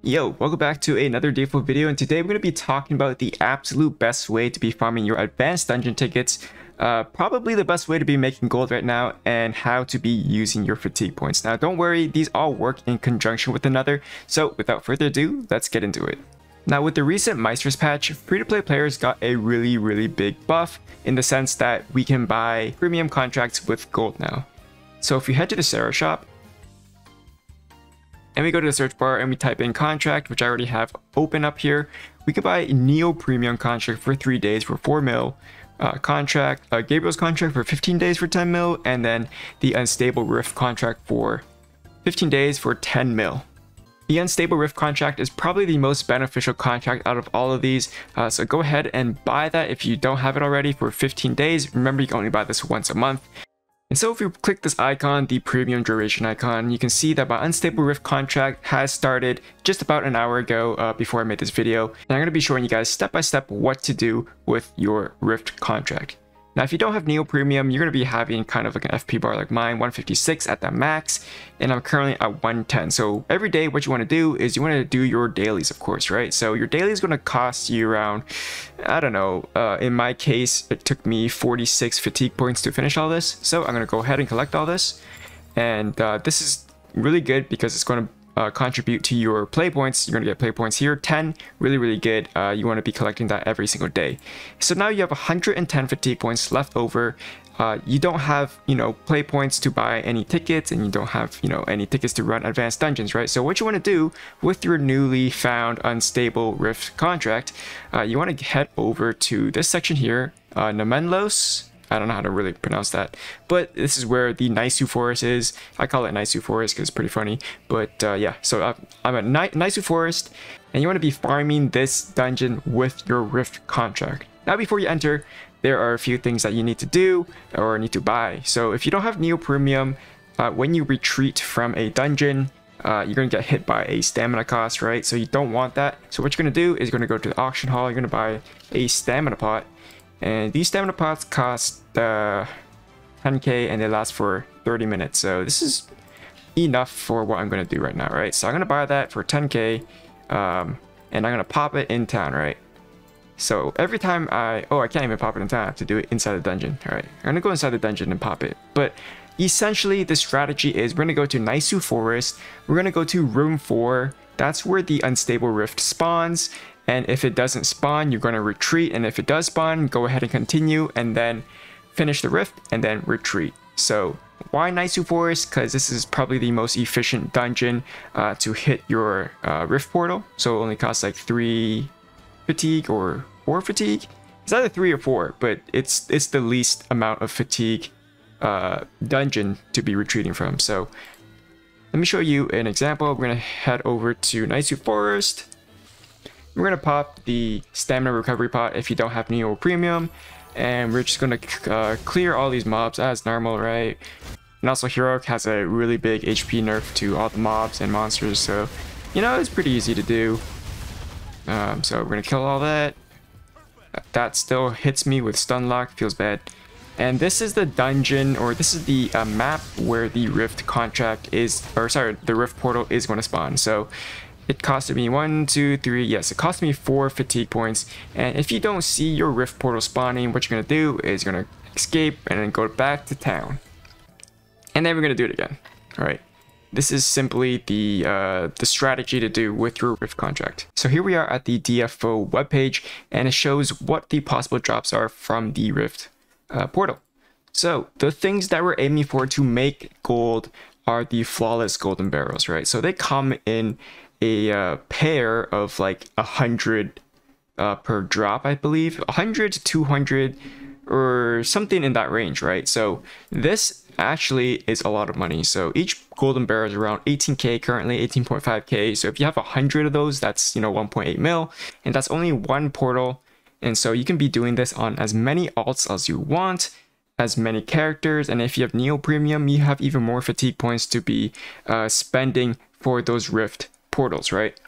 Yo, welcome back to another DFO video, and today we're going to be talking about the absolute best way to be farming your advanced dungeon tickets, probably the best way to be making gold right now, and how to be using your fatigue points. Now don't worry, these all work in conjunction with another, so without further ado, let's get into it. Now with the recent Meisters patch, free-to-play players got a really big buff in the sense that we can buy premium contracts with gold now. So if we head to the Sarah shop, and we go to the search bar and we type in contract, which I already have open up here, we can buy a Neo Premium contract for 3 days for 4 mil, Gabriel's contract for 15 days for 10 mil, and then the Unstable Rift contract for 15 days for 10 mil. The Unstable Rift contract is probably the most beneficial contract out of all of these, so go ahead and buy that if you don't have it already for 15 days. Remember, you can only buy this once a month. And so if you click this icon, the premium duration icon, you can see that my Unstable Rift contract has started just about an hour ago before I made this video. And I'm going to be showing you guys step by step what to do with your Rift contract. Now, if you don't have Neo Premium, you're going to be having kind of like an FP bar like mine, 156 at the max, and I'm currently at 110. So every day, what you want to do is you want to do your dailies, of course, right? So your daily is going to cost you around, I don't know, in my case, it took me 46 fatigue points to finish all this. So I'm going to go ahead and collect all this. And this is really good because it's going to contribute to your play points. You're going to get play points here, 10, really good. You want to be collecting that every single day. So now you have 110 fatigue points left over. You don't have, play points to buy any tickets, and you don't have, any tickets to run advanced dungeons, right? So what you want to do with your newly found Unstable Rift contract, you want to head over to this section here, Namenlos. I don't know how to really pronounce that, but this is where the Naisu Forest is. I call it Naisu Forest because it's pretty funny, but yeah, so I'm at Naisu Forest, and you want to be farming this dungeon with your Rift contract. Now before you enter, there are a few things that you need to do or need to buy. So if you don't have Neo Premium, when you retreat from a dungeon, you're going to get hit by a stamina cost, right? So you don't want that. So what you're going to do is you're going to go to the auction hall, you're going to buy a stamina pot. And these stamina pots cost 10k and they last for 30 minutes. So this is enough for what I'm going to do right now, right? So I'm going to buy that for 10k and I'm going to pop it in town, right? So every time I can't even pop it in town. I have to do it inside the dungeon. All right, I'm going to go inside the dungeon and pop it. But essentially the strategy is we're going to go to Naisu Forest. We're going to go to room 4. That's where the Unstable Rift spawns. And if it doesn't spawn, you're going to retreat. And if it does spawn, go ahead and continue and then finish the rift and then retreat. So why Naisu Forest? Because this is probably the most efficient dungeon to hit your rift portal. So it only costs like 3 fatigue or 4 fatigue. It's either 3 or 4, but it's the least amount of fatigue dungeon to be retreating from. So let me show you an example. We're going to head over to Naisu Forest. We're going to pop the stamina recovery pot if you don't have Neo Premium, and we're just going to clear all these mobs as normal, right? And also Heroic has a really big HP nerf to all the mobs and monsters, so it's pretty easy to do. So we're going to kill all that. That still hits me with stun lock, feels bad. And this is the dungeon, or this is the map where the Rift contract is, or sorry, the Rift portal is going to spawn. So it costed me 1, 2, 3, yes, it cost me 4 fatigue points. And if you don't see your Rift portal spawning, what you're going to do is you're going to escape and then go back to town. And then we're going to do it again. All right. This is simply the strategy to do with your Rift contract. So here we are at the DFO webpage, and it shows what the possible drops are from the Rift portal. So the things that we're aiming for to make gold are the flawless golden barrels, right? So they come in a pair of like 100 per drop, I believe, 100 to 200 or something in that range, right? So this actually is a lot of money. So each golden barrel is around 18k currently, 18.5k. So if you have 100 of those, that's 1.8 mil, and that's only one portal. And so you can be doing this on as many alts as you want, as many characters, and if you have Neo Premium, you have even more fatigue points to be spending for those Rift portals, right?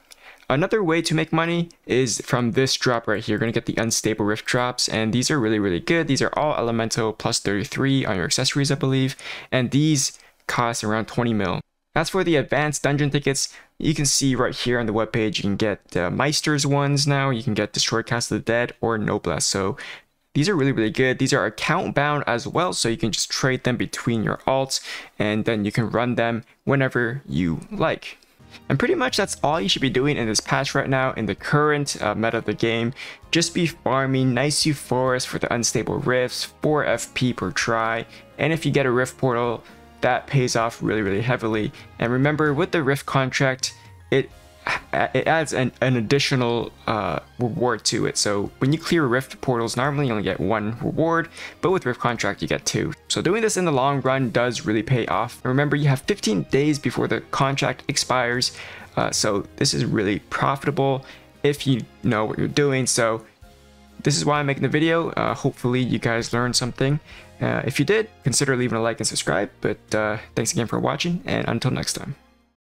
Another way to make money is from this drop right here. You're going to get the Unstable Rift drops, and these are really good. These are all elemental plus 33 on your accessories, I believe, and these cost around 20 mil. As for the advanced dungeon tickets, you can see right here on the webpage, you can get Meister's ones now, you can get Destroy Castle of the Dead or Noblesse. So these are really, really good. These are account bound as well, so you can just trade them between your alts, and then you can run them whenever you like. And pretty much that's all you should be doing in this patch right now in the current meta of the game. Just be farming nice Forest for the unstable rifts, 4 FP per try, and if you get a rift portal, that pays off really, really heavily. And remember, with the rift contract, it adds an additional reward to it. So when you clear rift portals, normally you only get 1 reward, but with rift contract you get 2. So doing this in the long run does really pay off. And remember, you have 15 days before the contract expires, so this is really profitable if you know what you're doing. So this is why I'm making the video. Hopefully you guys learned something. If you did, consider leaving a like and subscribe. But thanks again for watching, and until next time.